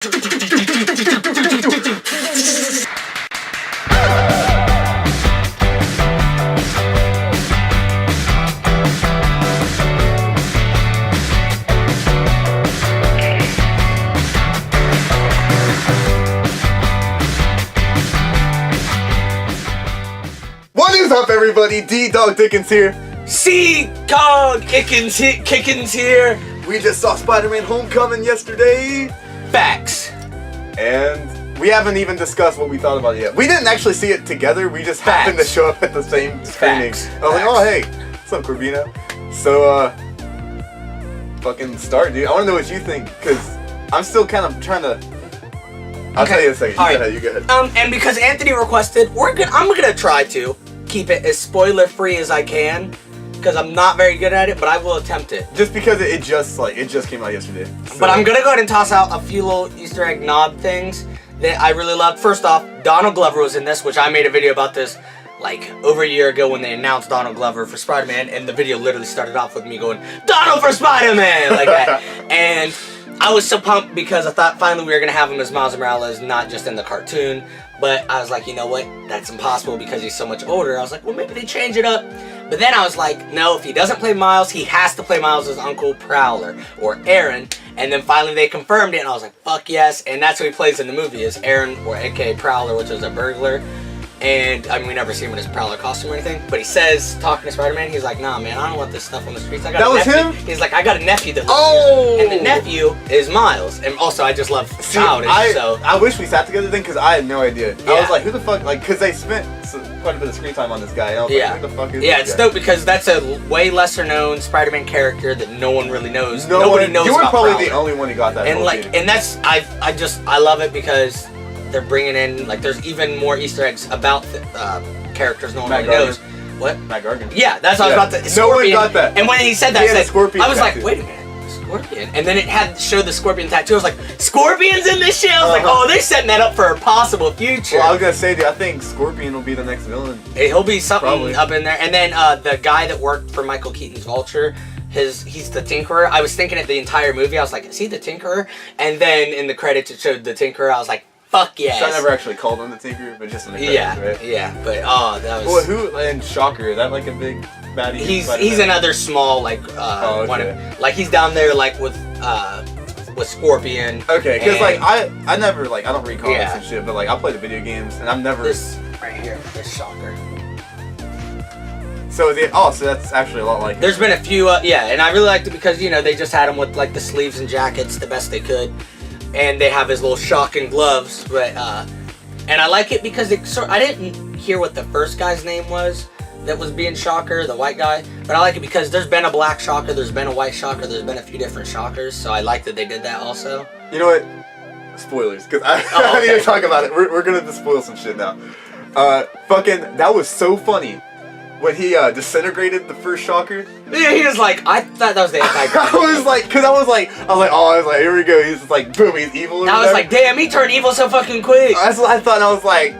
What is up, everybody? D Dawg Dickens here. C.O.Creations here. We just saw Spider-Man Homecoming yesterday. Facts. And we haven't even discussed what we thought about it yet. We didn't actually see it together. We just happened to show up at the same screening. I was like, oh, hey. What's up, Corbino? So, fucking start, dude. I want to know what you think, because I'm still kind of trying to... I'll tell you in a second. You go ahead. And because Anthony requested, I'm gonna try to keep it as spoiler-free as I can, because I'm not very good at it, but I will attempt it. Just because it just came out yesterday. So. But I'm gonna go ahead and toss out a few little Easter egg nod things that I really loved. First off, Donald Glover was in this, which I made a video about this like over a year ago when they announced Donald Glover for Spider-Man, and the video literally started off with me going, "Donald for Spider-Man!" like that. And I was so pumped because I thought finally we were going to have him as Miles Morales, not just in the cartoon. But I was like, you know what? That's impossible because he's so much older. I was like, well, maybe they change it up. But then I was like, no, if he doesn't play Miles, he has to play Miles' uncle Prowler or Aaron. And then finally they confirmed it, and I was like, fuck yes. And that's what he plays in the movie, is Aaron, or aka Prowler, which is a burglar. And, I mean, we never see him in his Prowler costume or anything, but he says, talking to Spider-Man, he's like, nah, man, I don't want this stuff on the streets. I got that was nephew. him? He's like, I got a nephew that lives here. And the nephew is Miles. And also, I just love childish, so... I wish we sat together then, because I had no idea. Yeah. I was like, who the fuck, like, because they spent quite a bit of screen time on this guy, and I was like, who the fuck is this it's dope, because that's a way lesser known Spider-Man character that no one really knows. Nobody knows about. You were probably Prowler. the only one who got that. And like, and that's, I love it because they're bringing in, like, there's even more Easter eggs about characters no one really knows. What? Matt Gargan. Yeah, that's what I was about to... Scorpion. No one got that. And when he said that, I was tattoo. like, wait a minute, Scorpion? And then it had showed the Scorpion tattoo. I was like, Scorpion's in this shit? I was like, oh, they're setting that up for a possible future. Well, I was going to say, dude, I think Scorpion will be the next villain. He'll be something up in there. And then the guy that worked for Michael Keaton's Vulture, he's the Tinkerer. I was thinking it the entire movie. I was like, is he the Tinkerer? And then in the credits it showed the Tinkerer. I was like, fuck yes. So I never actually called him the Tinkerer, but just in the credits, right? Yeah, but that was... Well, who, and Shocker, is that like a big baddie? He's another small, like, one of, like, he's down there, like, with Scorpion. Okay, because, like, I never, like, I don't read comics and shit, but, like, I play the video games, and I've never... This right here, this Shocker. So, so that's actually a lot like There's been a few, and I really liked it because, you know, they just had him with, like, the sleeves and jackets the best they could. And they have his little shocking gloves, but and I like it because I didn't hear what the first guy's name was that was being Shocker, the white guy, but I like it because there's been a black Shocker, there's been a white Shocker, there's been a few different Shockers, so I like that they did that also. You know what? Spoilers, because I need to talk about it. We're gonna spoil some shit now. Fucking, that was so funny. When he disintegrated the first Shocker. Yeah, he was like, I thought that was the anti-gravity. I was like, here we go. He's just like, boom, he's evil. I was like, damn, he turned evil so fucking quick. That's what I thought, and I was like,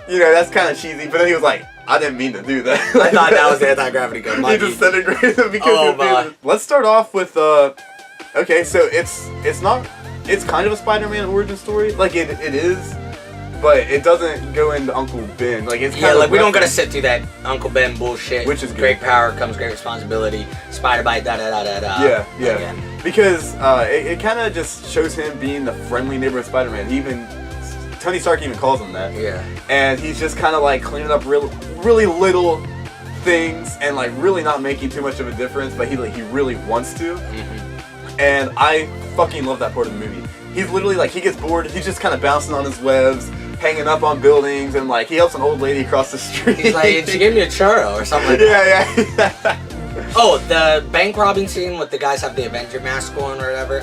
you know, that's kind of cheesy. But then he was like, I didn't mean to do that. I thought that was the anti-gravity gun. He disintegrated him because Let's start off with, okay, so it's kind of a Spider-Man origin story. Like, it is. But it doesn't go into Uncle Ben. Like, it's kind of like, we don't gotta sit through that Uncle Ben bullshit. Which is good. Great power comes great responsibility. Spider bite, da-da-da-da-da. Yeah. Because it kind of just shows him being the friendly neighborhood Spider-Man. Tony Stark even calls him that. Yeah. And he's just kind of like cleaning up really little things and like really not making too much of a difference, but he really wants to. Mm-hmm. And I fucking love that part of the movie. He's literally like, he gets bored, he's just kind of bouncing on his webs, hanging up on buildings, and like he helps an old lady across the street. He's like, she gave me a churro or something like that. Yeah. Oh, the bank robbing scene with the guys have the Avenger mask on or whatever.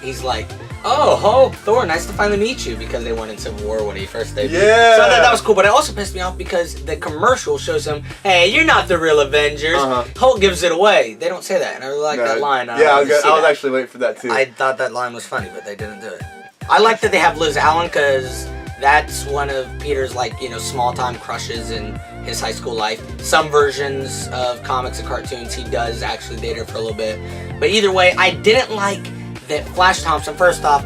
He's like, oh, Hulk, Thor, nice to finally meet you, because they went in Civil War when he first debuted. Yeah. So that was cool, but it also pissed me off because the commercial shows him, hey, you're not the real Avengers. Hulk gives it away. They don't say that, and I really like that line. Yeah, I was actually waiting for that too. I thought that line was funny, but they didn't do it. I like that they have Liz Allen, because that's one of Peter's, like, you know, small-time crushes in his high school life. Some versions of comics and cartoons, he does actually date her for a little bit. But either way, I didn't like that Flash Thompson, first off,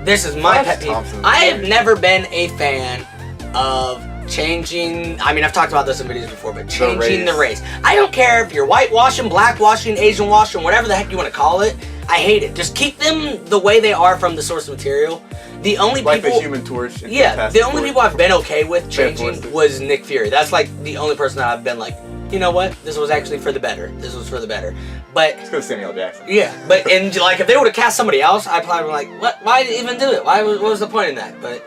This is my Flash pet peeve. Thompson's I have weird. never been a fan of changing, I mean, I've talked about this in videos before, but changing the race. I don't care if you're whitewashing, blackwashing, Asian washing, whatever the heck you want to call it. I hate it. Just keep them the way they are from the source material. The only like people, the Human Torch. And yeah, Fantastic the only Four. people I've been okay with changing Fantastic. was Nick Fury. That's like the only person that I've been like, you know what? This was actually for the better. This was for the better. But Let's go Samuel Jackson. yeah, but and like if they would have cast somebody else, I'd probably be like, what? Why even do it? What was the point in that? But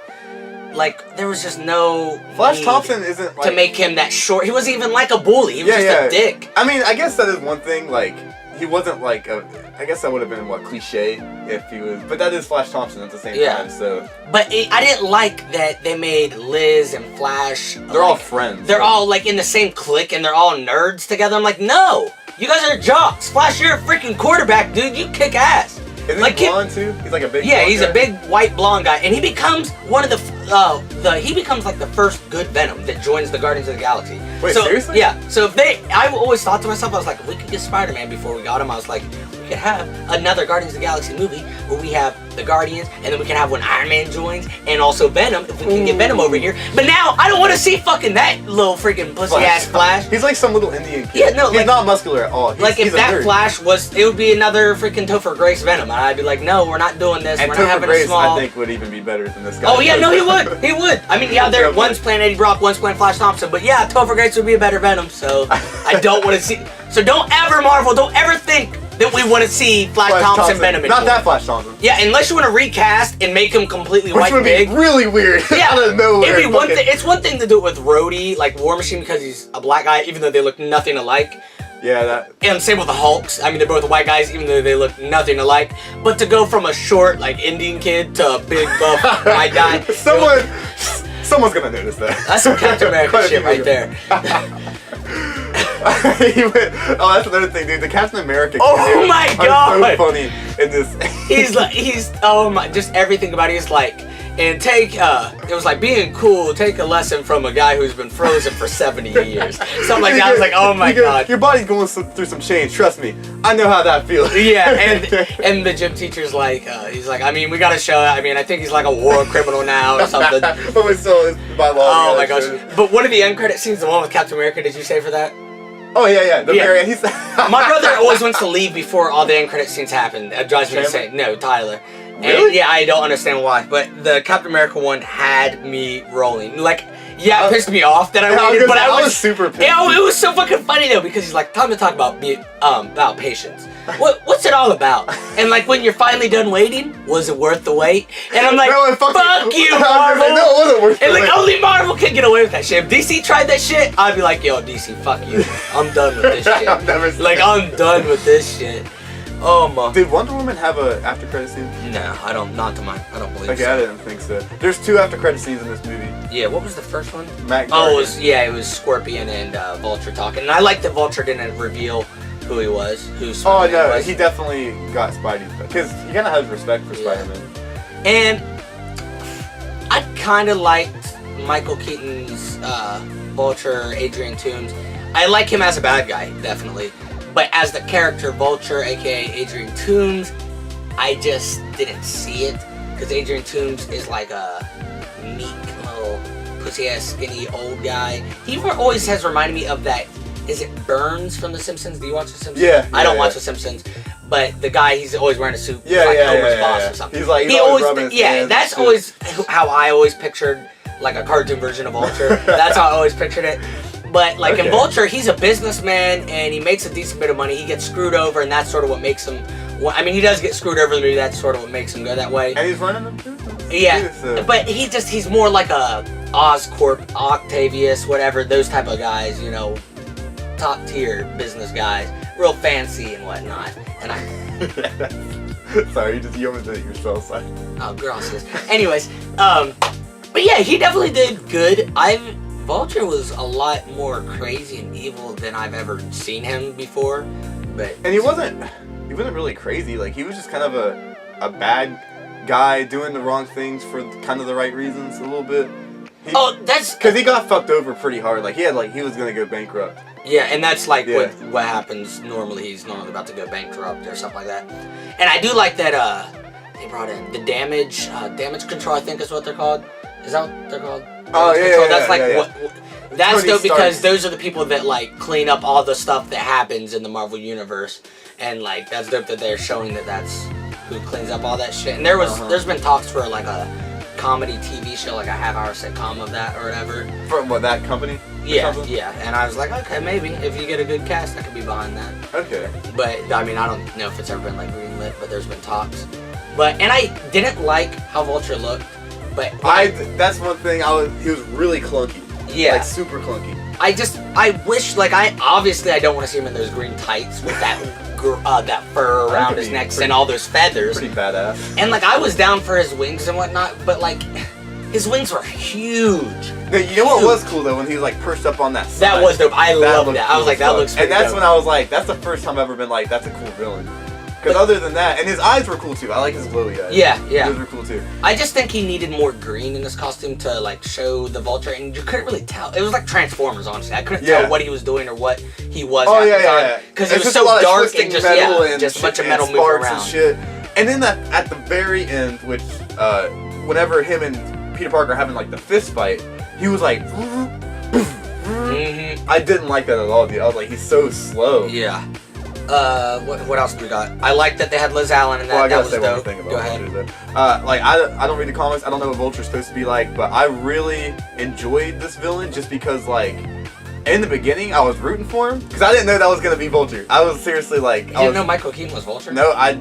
like there was just no Flash need Thompson isn't like to make him that short. He wasn't even like a bully. He was just a dick. I mean, I guess that is one thing. Like he wasn't like a. I guess that would have been what cliche if he was. But that is Flash Thompson at the same time. So. But I didn't like that they made Liz and Flash. They're all friends. They're all like in the same clique and they're all nerds together. I'm like, no, you guys are jocks. Flash, you're a freaking quarterback, dude. You kick ass. Isn't like he blonde too? He's like a big. Yeah, blonde he's guy. a big white blonde guy, and he becomes one of he becomes like the first good Venom that joins the Guardians of the Galaxy. Wait, so, seriously? Yeah. So if I always thought to myself, I was like, if we could get Spider-Man before we got him. I was like, we could have another Guardians of the Galaxy movie where we have the Guardians, and then we can have when Iron Man joins, and also Venom if we can get Venom over here. But now I don't want to see fucking that little freaking pussy ass Flash. He's like some little Indian kid. Yeah, no, he's like- not muscular at all. He's, Like if he's a that nerd. Flash was, it would be another freaking Topher Grace Venom, and I'd be like, no, we're not doing this. And We're not Topher having Grace, a small. I think, would even be better than this guy. Oh yeah, no, he would. He would. I mean, yeah, Yeah, one's playing Eddie Brock, one's playing Flash Thompson, but yeah, Topher Grace would be a better Venom. So I don't want to see. So don't ever don't ever think that we want to see Flash Thompson Venom anymore. Not that Flash Thompson. Yeah, unless you want to recast and make him completely Which white would big. be really weird. Yeah, Out of nowhere. it'd be one thing. It's one thing to do it with Rhodey, like War Machine, because he's a black guy, even though they look nothing alike. Yeah, that. And same with the Hulks. I mean, they're both white guys, even though they look nothing alike. But to go from a short, like Indian kid to a big buff white guy, Someone's gonna notice that. that's some Captain America Quite a shit few right people. there. Oh, that's another thing, dude. The Captain America. Oh cameo my are God. So funny in this. He's oh my, just everything about it is like, and it was like being cool, take a lesson from a guy who's been frozen for 70 years. Something like that. I was like, oh my God. Your body's going through some change. Trust me, I know how that feels. Yeah, and the gym teacher's like, he's like, I mean, we gotta show. I mean, I think he's like a war criminal now or something. But we still, it's by law. Oh my gosh! But one of the end credit scenes, the one with Captain America, did you say for that? Oh yeah. The Yeah. very end. He's. My brother always wants to leave before all the end credit scenes happen. It drives me Chandler? insane. No, Tyler. Really? And yeah, I don't understand why, but the Captain America one had me rolling. Like, yeah, it pissed me off that I waited, but I was super pissed. Yeah, it was so fucking funny though, because he's like, time to talk about patience. What's it all about? And like, when you're finally done waiting, was it worth the wait? And I'm like, No, fuck you, I was Marvel. like, no, it wasn't worth And the like, wait. only Marvel can get away with that shit. If DC tried that shit, I'd be like, yo, DC, fuck you. I'm done with this shit. I've never seen Like, that. I'm done with this shit. Oh my. Did Wonder Woman have a after credit scene? No, I don't believe Okay, so. I didn't think so. There's 2 after credit scenes in this movie. Yeah, what was the first one? Matt Oh, Gargan. it was Scorpion and Vulture talking. And I like that Vulture didn't reveal who he was, who Oh Spider-Man no, was. he definitely got Spidey because you gotta have respect for Yeah. Spider-Man. And I kind of liked Michael Keaton's Vulture, Adrian Toomes. I like him as a bad guy, definitely. But as the character Vulture, aka Adrian Toomes, I just didn't see it. Because Adrian Toomes is like a meek little pussy-ass skinny old guy. He always has reminded me of that. Is it Burns from The Simpsons? Do you watch The Simpsons? Yeah, I don't yeah, watch yeah. The Simpsons. But the guy, he's always wearing a suit. Yeah, he's like yeah, Homer's yeah, boss yeah. or something. He's like, he he's always, rubbing his yeah, hands that's and always how I always pictured like a cartoon version of Vulture. That's how I always pictured it. But like in Okay. Vulture, he's a businessman and he makes a decent bit of money. He gets screwed over, and that's sort of what makes him. Well, I mean, he does get screwed over in the movie. That's sort of what makes him go that way. And he's running them too. Yeah, So- but he's more like a Oscorp, Octavius, whatever, those type of guys, you know, top tier business guys, real fancy and whatnot. And Sorry, you almost did it yourself. Sorry. oh, gracias. Anyways, but yeah, he definitely did good. Vulture was a lot more crazy and evil than I've ever seen him before. But And he wasn't really crazy. Like he was just kind of a bad guy doing the wrong things for kind of the right reasons a little bit. that's Because he got fucked over pretty hard. Like he was gonna go bankrupt. yeah, and that's like Yeah. what happens normally. He's normally about to go bankrupt or something like that. And I do like that they brought in? The damage control, I think is what they're called. Is that what they're called? Oh yeah, That's like yeah. what. That's Tony dope because Stark's. those are the people that like clean up all the stuff that happens in the Marvel universe, and like that's dope that they're showing that that's who cleans up all that shit. And there's been talks for like a comedy TV show, like a half-hour sitcom of that or whatever. From what, that company? Yeah. And I was like, okay, maybe if you get a good cast, I could be behind that. Okay. But I mean, I don't know if it's ever been like greenlit, but there's been talks. And I didn't like how Vulture looked, but that's one thing. He was really clunky. Yeah. Like super clunky. I wish, like, I don't want to see him in those green tights with that fur around his neck and all those feathers. Pretty badass. And like, I was down for his wings and whatnot, but like, his wings were huge. No, you know what was cool though, when he was like perched up on that side. That was dope. I loved that. I was like, that looks. And that's dope. when I was like, that's the first time I've ever been like, that's a cool villain. Because other than that, and his eyes were cool too. I like his glowy eyes. Yeah. Those were cool too. I just think he needed more green in his costume to like show the Vulture, and you couldn't really tell. It was like Transformers, honestly. I couldn't tell what he was doing or what he was at the time. Because it was so dark and just a bunch of metal moving around. And shit. And then at the very end, which whenever him and Peter Parker are having like the fist fight, he was like. I didn't like that at all, dude. I was like, he's so slow. Yeah. What else do we got? I like that they had Liz Allen and that. Well, I gotta that was say dope. one thing about Go ahead. Vulture, though. Like, I don't read the comics. I don't know what Vulture's supposed to be like, but I really enjoyed this villain just because, like, in the beginning, I was rooting for him because I didn't know that was gonna be Vulture. I was seriously like, You didn't know Michael Keaton was Vulture? No, I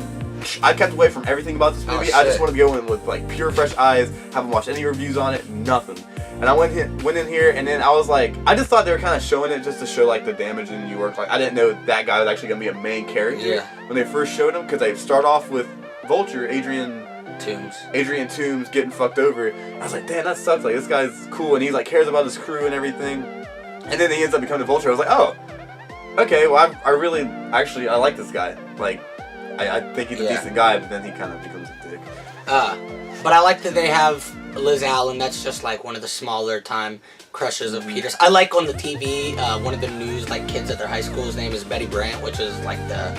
kept away from everything about this movie. I just shit. wanted to go in with like pure fresh eyes. Haven't watched any reviews on it. Nothing. And I went in here, and then I was like, I just thought they were kind of showing it just to show like the damage in New York. Like, I didn't know that guy was actually gonna be a main character when they first showed him, because they start off with Vulture, Adrian Toomes getting fucked over. I was like, damn, that sucks. Like, this guy's cool, and he like cares about his crew and everything. And then he ends up becoming Vulture. I was like, oh, okay. Well, I really actually I like this guy. Like, I think he's a decent guy, but then he kind of becomes a dick. But I like that they have Liz Allen. That's just like one of the smaller time crushes of Peter's. I like on the TV, one of the news like kids at their high school's name is Betty Brant, which is like the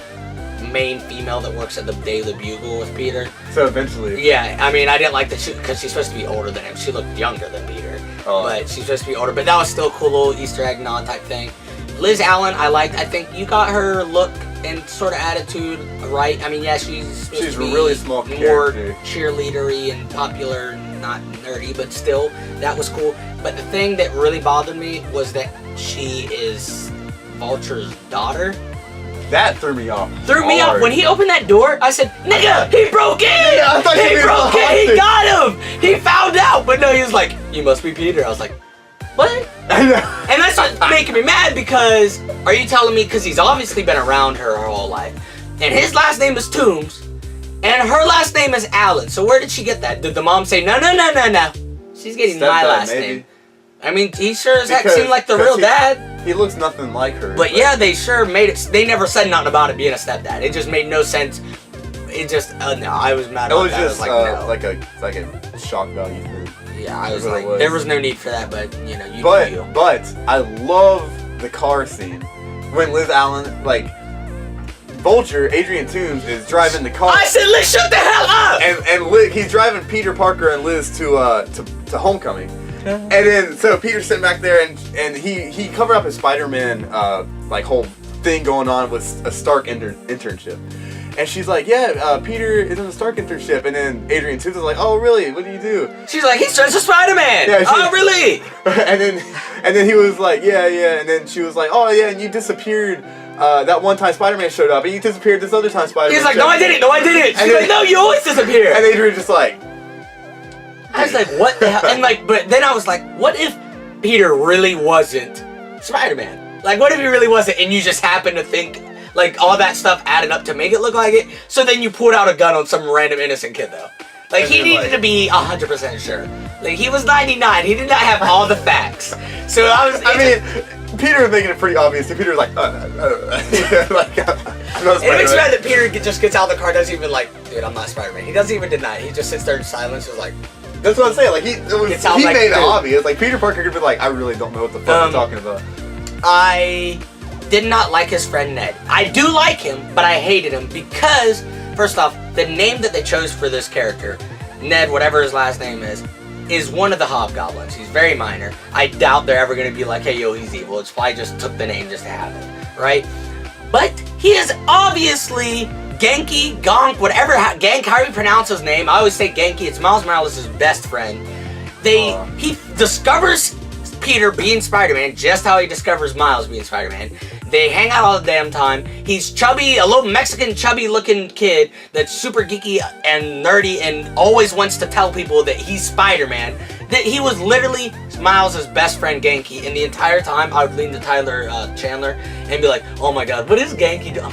main female that works at the Daily Bugle with Peter. So eventually. Yeah, I mean, I didn't like that because she's supposed to be older than him. She looked younger than Peter, but she's supposed to be older. But that was still a cool little Easter egg nod type thing. Liz Allen, I liked. I think you got her look and sort of attitude right. I mean, yeah, she's a really small more character, cheerleadery and popular, not nerdy, but still, that was cool. But the thing that really bothered me was that she is Vulture's daughter. That threw me off. When he opened that door, I said, "Nigga, he broke in! I thought he broke in! He got him! He found out!" But no, he was like, "You must be Peter." I was like, "What?" I know. And that's what's making me mad, because are you telling me, because he's obviously been around her whole life, and his last name is Toomes, and her last name is Allen, so where did she get that? Did the mom say, no, she's getting my last name? I mean, he sure as heck seemed like the real dad. He looks nothing like her. But yeah, they sure made it, they never said nothing about it being a stepdad. It just made no sense. It just, no, I was mad about that. It was just no. like a shock value thing. Yeah, I was like, there was no need for that, but you know, you. But I love the car scene when Liz Allen, like, Vulture, Adrian Toomes is driving the car. I said, Liz, shut the hell up! And he's driving Peter Parker and Liz to Homecoming. And then so Peter's sitting back there, and he covered up his Spider-Man like whole thing going on with a Stark internship. And she's like, yeah, Peter is in the Stark internship. And then Adrian Toomes is like, oh, really? What do you do? She's like, he's dressed as Spider-Man. Yeah, oh, really? and then he was like, yeah. And then she was like, oh, yeah, and you disappeared. That one time Spider-Man showed up, and you disappeared this other time Spider-Man. He's like, no, I didn't. She's like, no, you always disappear. And Adrian just like, I was like, what the hell? And like, but then I was like, what if Peter really wasn't Spider-Man? Like, what if he really wasn't, and you just happened to think, like, all that stuff added up to make it look like it? So then you pulled out a gun on some random innocent kid, though. Like, he needed to be 100% sure. Like, he was 99. He did not have all the facts. So I mean, Peter was making it pretty obvious. Peter was like, like, I'm not Spider-Man. It makes me mad that Peter just gets out of the car, doesn't even like, dude, I'm not Spider-Man. He doesn't even deny it. He just sits there in silence, just like. That's what I'm saying. Like, he made it obvious. Like, Peter Parker could be like, I really don't know what the fuck you're talking about. I did not like his friend Ned. I do like him, but I hated him because, first off, the name that they chose for this character, Ned, whatever his last name is one of the hobgoblins. He's very minor. I doubt they're ever going to be like, hey, yo, he's evil. It's probably just took the name just to have it, right? But he is obviously Genki, Gonk, whatever, Gank, how you pronounce his name. I always say Genki. It's Miles Morales' best friend. He discovers Peter being Spider-Man just how he discovers Miles being Spider-Man. They hang out all the damn time. He's chubby, a little Mexican chubby looking kid that's super geeky and nerdy and always wants to tell people that he's Spider-Man. That he was literally Miles' best friend Genki, and the entire time I would lean to Tyler Chandler and be like, oh my god, what is Genki doing?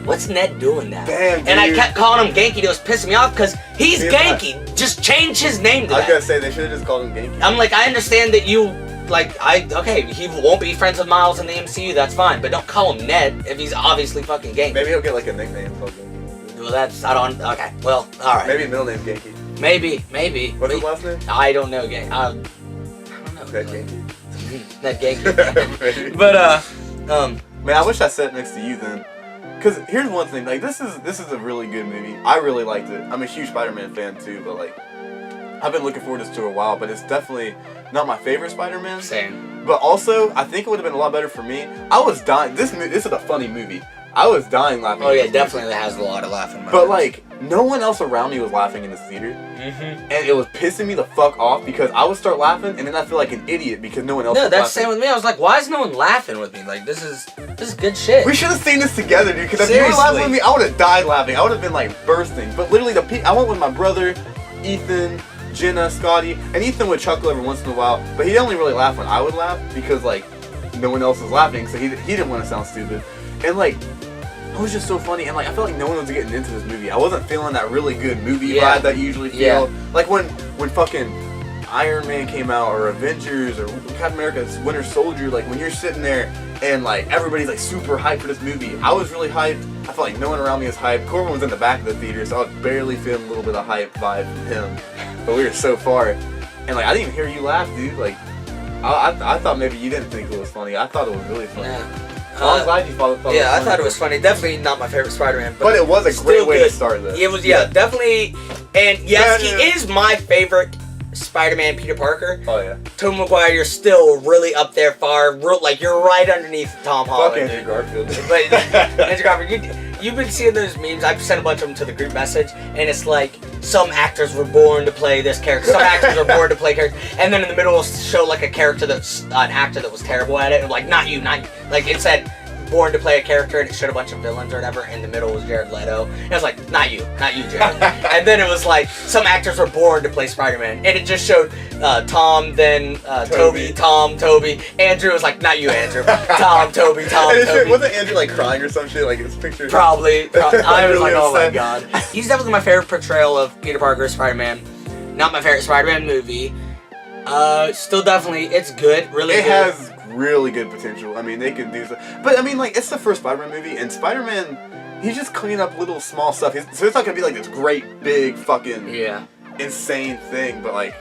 What's Ned doing now? Damn, dude. And I kept calling him Genki. It was pissing me off because he's Genki. Just change his name to that. I was gonna say they should have just called him Genki. I'm like, I understand that you, okay, he won't be friends with Miles in the MCU, that's fine, but don't call him Ned if he's obviously fucking Genki. Maybe he'll get like a nickname called Genki. Well, okay, well, alright. Maybe middle name's Genki. Maybe. What's his last name? I don't know, Genki. I don't know. Ned Genki. Ned Genki. But, man, I wish I sat next to you then. Cause here's one thing, like this is a really good movie. I really liked it. I'm a huge Spider-Man fan too, but like I've been looking forward to this to a while. But it's definitely not my favorite Spider-Man. Same. But also, I think it would have been a lot better for me. I was dying. This is a funny movie. I was dying laughing. Oh yeah, definitely has a lot of laughing moments. But like, no one else around me was laughing in this theater, and it was pissing me the fuck off because I would start laughing, and then I feel like an idiot because no one else. No, was that's laughing. the same with me. I was like, why is no one laughing with me? Like, this is good shit. We should have seen this together, dude. Because if you were laughing with me, I would have died laughing. I would have been like bursting. But literally, I went with my brother, Ethan, Jenna, Scotty, and Ethan would chuckle every once in a while. But he'd only really laugh when I would laugh because like no one else was laughing, so he didn't want to sound stupid. And like, it was just so funny, and like I felt like no one was getting into this movie. I wasn't feeling that really good movie vibe that you usually feel. Like when fucking Iron Man came out, or Avengers, or Captain America's Winter Soldier. Like when you're sitting there and like everybody's like super hyped for this movie. I was really hyped. I felt like no one around me was hyped. Corbin was in the back of the theater, so I was barely feeling a little bit of hype vibe from him. But we were so far, and like I didn't even hear you laugh, dude. Like I thought maybe you didn't think it was funny. I thought it was really funny. Yeah. I'm glad you thought it was funny. I thought it was funny. Definitely not my favorite Spider-Man, but it was a great way to start this. It was, definitely. And yes, he is my favorite Spider-Man, Peter Parker. Oh yeah. Tobey Maguire, you're still really up there far. Like you're right underneath Tom Holland. Fuck Andrew Garfield. But Andrew Garfield, you've been seeing those memes. I've sent a bunch of them to the group message, and it's like some actors were born to play this character. Some actors were born to play characters, and then in the middle will show like a character that's an actor that was terrible at it, and like not you. Like it said born to play a character, and it showed a bunch of villains or whatever. In the middle was Jared Leto, and it was like not you, Jared. And then it was like some actors were born to play Spider-Man, and it just showed Tom, then Toby, Tom, Toby. Andrew was like not you, Andrew. Tom, Toby, Tom, Toby. Wasn't Andrew like crying or some shit? Like his picture. Probably. I was really like, oh my upset. god. He's definitely my favorite portrayal of Peter Parker as Spider-Man. Not my favorite Spider-Man movie. Still definitely, it's good. Really good. It has really good potential. I mean, they could do stuff. But I mean, like, it's the first Spider-Man movie, and Spider-Man, he's just cleaning up little small stuff. So it's not gonna be like this great, big, fucking, insane thing. But like,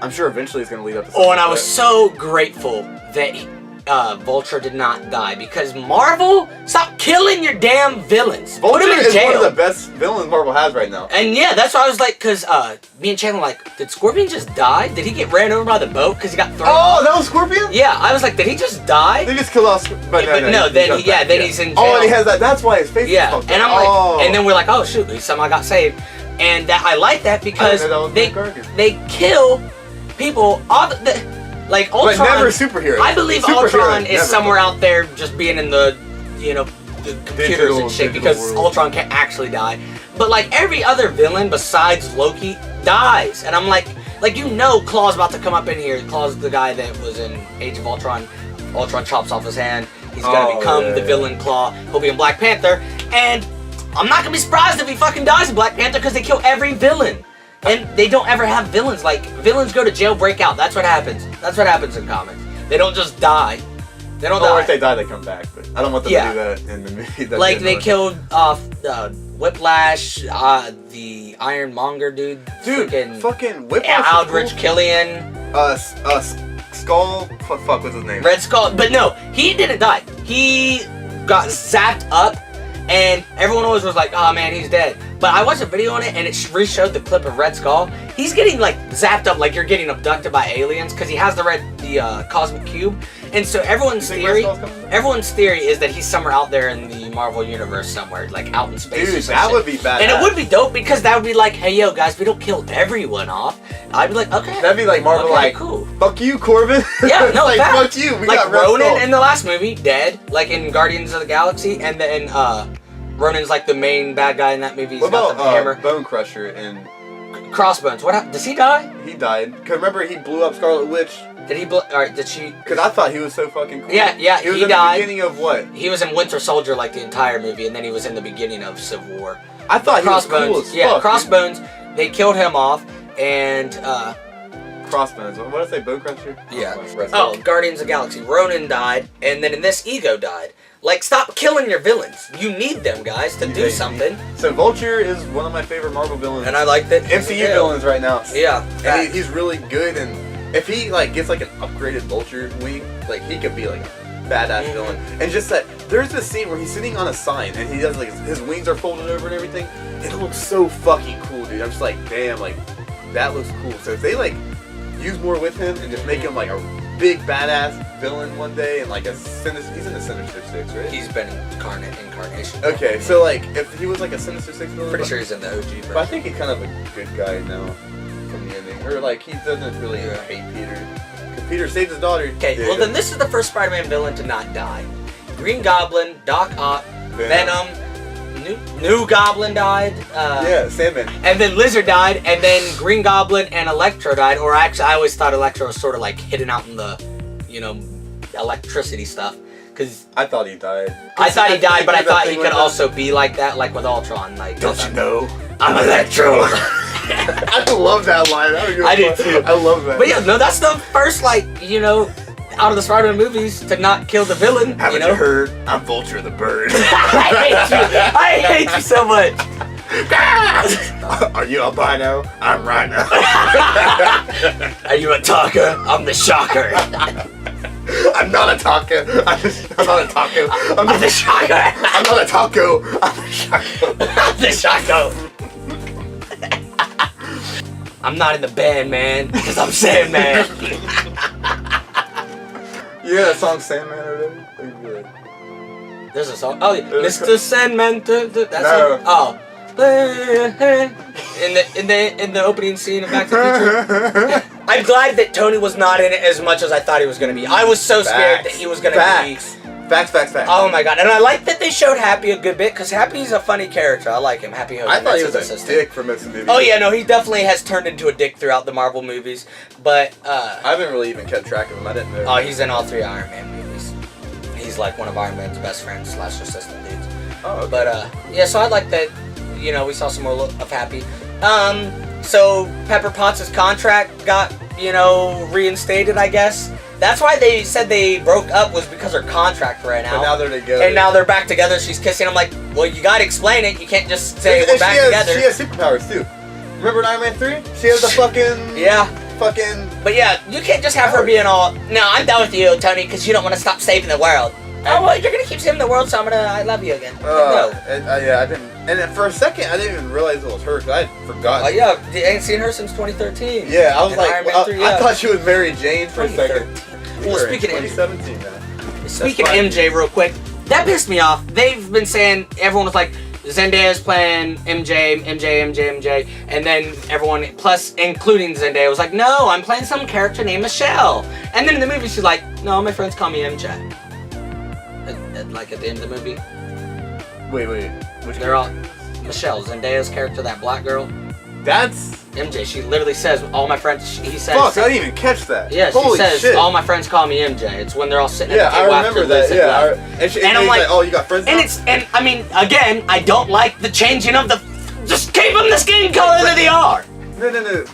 I'm sure eventually it's gonna lead up to something. Oh, and I was so grateful that Vulture did not die, because Marvel, stop killing your damn villains. Put him in Vulture is jail. one of the best villains Marvel has right now. And yeah, that's why I was like, because me and Chandler were like, did Scorpion just die? Did he get ran over by the boat because he got thrown? Oh, that was Scorpion? Yeah, I was like, did he just die? They just killed off Scorpion. But then he's in jail. Oh, and he has that. That's why his face is fucked up. And I'm like, and then we're like, oh shoot, he somehow got saved. And that I like that because they kill people. Like Ultron, but never superheroes. I believe Ultron is somewhere out there just being in the, the computers and shit, because world. Ultron can't actually die. But like every other villain besides Loki dies, and I'm like Claw's about to come up in here. Claw's the guy that was in Age of Ultron. Ultron chops off his hand. He's gonna become the villain Claw. He'll be in Black Panther, and I'm not gonna be surprised if he fucking dies in Black Panther because they kill every villain. And they don't ever have villains. Like, villains go to jail, break out. That's what happens. That's what happens in comics. They don't just die. They don't die. Or if they die, they come back. But I don't want them to do that in the movie. Like, they killed Whiplash, the Ironmonger dude. Fucking Whiplash. Aldrich Killian. Skull. Fuck, what's his name? Red Skull. But no, he didn't die. He got zapped up And everyone always was like, oh man, he's dead. But I watched a video on it and it re-showed the clip of Red Skull. He's getting like zapped up like you're getting abducted by aliens because he has the cosmic cube. And so everyone's theory is that he's somewhere out there in the Marvel universe somewhere, like out in space. Dude, that would be badass. And it would be dope because that would be like, hey yo guys, we don't kill everyone off. I'd be like, okay. That'd be like Marvel, okay, like, cool. Fuck you, Corbin. Yeah, no, like, fact. fuck you. We like got Red Ronan Skull. in the last movie, dead. Like in Guardians of the Galaxy, and then Ronan's like the main bad guy in that movie. He's What got about the hammer. Bone Crusher and Crossbones. What happened? Does he die? he died? Cause remember he blew up Scarlet Witch. Did he? Alright, did she? Cause I thought he was so fucking cool. Yeah, He was in died. the beginning of what? He was in Winter Soldier like the entire movie, and then he was in the beginning of Civil War. I thought he was Crossbones. cool as Yeah, fuck. Crossbones. They killed him off, and Crossbones. What did I say? Bone Crusher? yeah. Red Skull. Oh, Guardians of the Galaxy. Ronan died, and then in this, Ego died. Like, stop killing your villains. You need them, guys, to do something. So Vulture is one of my favorite Marvel villains. And I like that. MCU villains right now. Yeah. And he's really good, and if he like gets like an upgraded Vulture wing, like he could be like a badass villain. And just that there's this scene where he's sitting on a sign and he does like his wings are folded over and everything. It looks so fucking cool, dude. I'm just like, damn, like that looks cool. So if they like use more with him and just make him like a big badass villain one day and like he's in the Sinister Six, right? He's been incarnation. Okay, so like if he was like a Sinister Six villain, Pretty sure he's in the OG version. but I think he's kind of a good guy now from the ending, or like he doesn't really hate Peter. 'Cause Peter saved his daughter. Okay, well then this is the first Spider-Man villain to not die. Green Goblin, Doc Ock, Venom, New Goblin died. Yeah, Sandman. And then Lizard died, and then Green Goblin and Electro died. Or actually, I always thought Electro was sort of like hidden out in the, electricity stuff. Cause I thought he died. I thought he died, but I thought he could also. also be like that, like with Ultron. Like, Don't you know? I'm Electro. I love that line. I did too. I love that. But yeah, no, that's the first, out of the Spider-Man movies to not kill the villain. Haven't you heard? I'm Vulture the bird. I hate you so much. Are you albino? I'm Rhino. Are you a talker? I'm the shocker. I'm not a taco. I'm not a taco. I'm the shocker. I'm not a taco. I'm the shocker. I'm the shocker. I'm not in the band, man, because I'm Sandman. Yeah, that song Sandman already? There's a song. Oh, yeah. Mr. Sandman. That's No. it. Oh. In the opening scene of Back to the Future. I'm glad that Tony was not in it as much as I thought he was going to be. I was so scared that he was going to be. Facts. Oh my god. And I like that they showed Happy a good bit, because Happy's a funny character. I like him. Happy Hogan. I thought he That's was his a assistant. dick for most of the movie. Oh yeah, no, he definitely has turned into a dick throughout the Marvel movies. But, I haven't really even kept track of him. I didn't know. oh, he's in all 3 Iron Man movies. He's like one of Iron Man's best friends / assistant dudes. Oh, okay. But, yeah, so I like that, we saw some more of Happy. So Pepper Potts' contract got, reinstated, I guess. That's why they said they broke up, was because her contract ran out. But now they're together. And now they're back together. She's kissing. I'm like, well, you gotta explain it. You can't just say we're back together. She has superpowers too. Remember in Iron Man 3? She has the fucking... Yeah. Fucking... But yeah, you can't just have her being all, no, I'm done with you, Tony, because you don't want to stop saving the world. Oh, well, you're gonna keep saving the world, so I love you again. No. Yeah, I didn't... And for a second, I didn't even realize it was her, because I had forgotten. Oh, yeah, you ain't seen her since 2013. Yeah, I was In like, Iron Man 3, I thought she was Mary Jane for a second. 2013. Well, speaking of 2017 now. Speaking of MJ, real quick, that pissed me off. They've been saying, everyone was like, Zendaya's playing MJ, and then everyone, plus including Zendaya, was like, no, I'm playing some character named Michelle. And then in the movie, she's like, no, my friends call me MJ. Like at the end of the movie. Wait. Which They're all, Michelle, Zendaya's character, that black girl. That's... MJ, she literally says, all my friends, he says... Fuck, I didn't even catch that. Yeah, she Holy says, shit. all my friends call me MJ. It's when they're all sitting Yeah, at the table I after remember that, Liz yeah. left. And I'm he's like, oh, you got friends now? And I mean, again, I don't like the changing of the... Just give them the skin color that they are! No.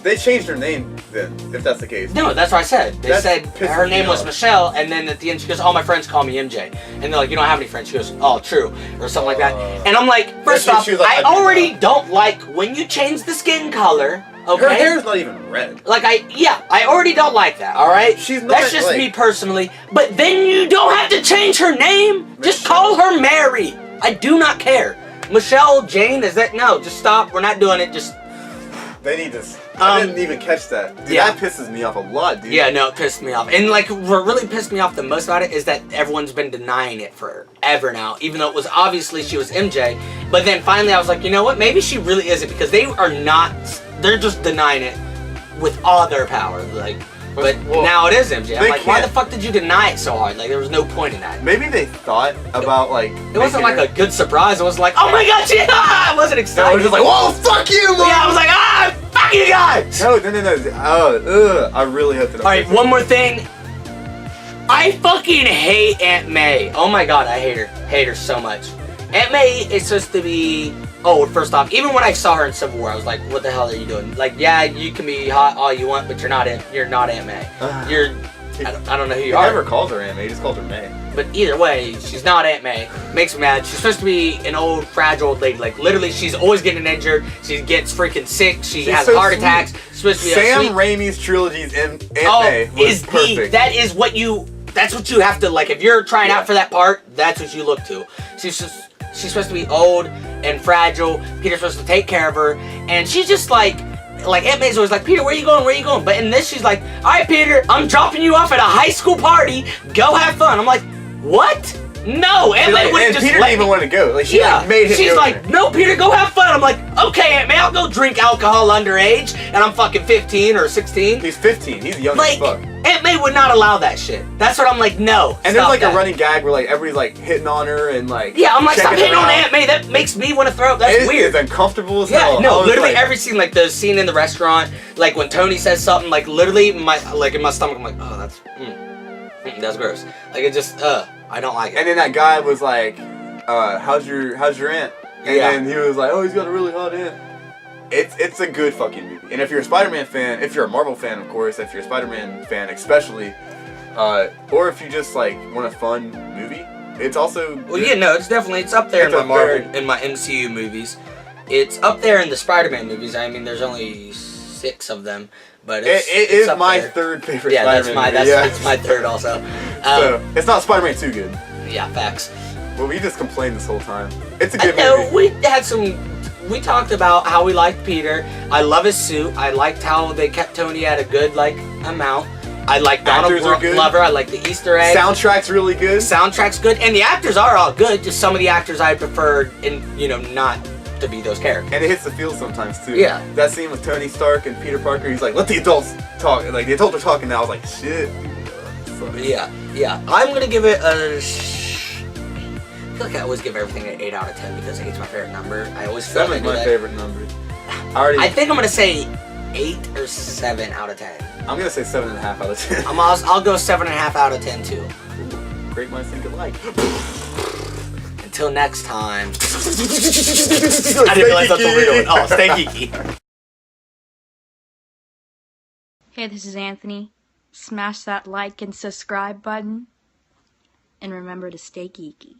They changed her name then, if that's the case. No, that's what I said. They That said pisses her name me was off. Michelle, and then at the end she goes, all my friends call me MJ. And they're like, you don't have any friends. She goes, oh, true. Or something like that. And I'm like, first off, she was like, I already don't like when you change the skin color Okay? Her hair's not even red. Like, I already don't like that, alright? She's not, That's just like, me personally. But then you don't have to change her name. Just call her Mary. I do not care. Michelle, Jane, is that? No, just stop. We're not doing it. Just. They need this. I didn't even catch that. Dude, yeah. that pisses me off a lot, dude. Yeah, no, it pissed me off. And, like, what really pissed me off the most about it is that everyone's been denying it forever now. Even though it was obviously she was MJ. But then finally I was like, you know what? Maybe she really isn't. Because they are not. They're just denying it with all their power. Like, but now it is MJ. I'm like, why the fuck did you deny it so hard? Like, there was no point in that. Maybe they thought about, like... It wasn't like a good surprise. It was like, oh my god, yeah! I wasn't excited. No, it was just like, whoa, fuck you, man! Yeah, I was like, fuck you guys! No. I really hope that. Alright, one more thing. I fucking hate Aunt May. Oh my god, I hate her. Hate her so much. Aunt May is supposed to be... Oh, first off, even when I saw her in Civil War, I was like, what the hell are you doing? Like, yeah, you can be hot all you want, but you're not Aunt May. I don't know who you are. He never calls her Aunt May, he just calls her May. But either way, she's not Aunt May. Makes me mad. She's supposed to be an old, fragile old lady. Like, literally, she's always getting injured. She gets freaking sick. She has heart attacks. She's supposed to be Sam Raimi's trilogy's Aunt May was perfect. That is what you... That's what you have to, like, if you're trying out for that part, that's what you look to. She's supposed to be old and fragile. Peter's supposed to take care of her. And she's just like Aunt May's always like, Peter, where you going? Where you going? But in this, she's like, all right, Peter, I'm dropping you off at a high school party. Go have fun. I'm like, what? No, Aunt May wouldn't just Peter didn't even want to go. Like, she made him She's like, no, Peter, go have fun. I'm like, okay, Aunt May, I'll go drink alcohol underage. And I'm fucking 15 or 16. He's 15. He's young as fuck. Aunt May would not allow that shit. That's what I'm like, no. And there's like a running gag where like everybody's like hitting on her and like... Yeah, I'm like, stop hitting on Aunt May. That makes me want to throw up. That's weird. It's uncomfortable as hell. Yeah, no, literally every scene, like the scene in the restaurant, like when Tony says something, like literally in my stomach, I'm like, oh, that's gross. Like it just, I don't like it. And then that guy was like, how's your aunt? And then he was like, oh, he's got a really hot aunt. It's a good fucking movie. And if you're a Spider-Man fan, if you're a Marvel fan, of course, if you're a Spider-Man fan especially, or if you just like want a fun movie, it's also good. Well, yeah, no, it's up there in my Marvel, in my MCU movies. It's up there in the Spider-Man movies. I mean, there's only 6 of them, but it is my third favorite. Yeah, Spider-Man movie. It's my third also. So it's not Spider-Man too good. Yeah, facts. Well, we just complained this whole time. It's a good movie. We talked about how we liked Peter. I love his suit. I liked how they kept Tony at a good amount. I like Donald Glover. I like the Easter egg. Soundtrack's really good. Soundtrack's good, and the actors are all good. Just some of the actors I preferred, not to be those characters. And it hits the feel sometimes too. Yeah. That scene with Tony Stark and Peter Parker. He's like, "Let the adults talk." Like the adults are talking now. I was like, "Shit." Yeah. I'm gonna give it a. I feel like I always give everything an 8 out of 10 because 8's my favorite number. I always feel like 7's my favorite number. I think I'm gonna say 8 or 7 out of 10. I'm gonna say 7.5 out of 10. I'll go 7.5 out of 10 too. Great minds think alike. Until next time. I didn't realize that's what we're doing. Oh, stay geeky. Hey, this is Anthony. Smash that like and subscribe button. And remember to stay geeky.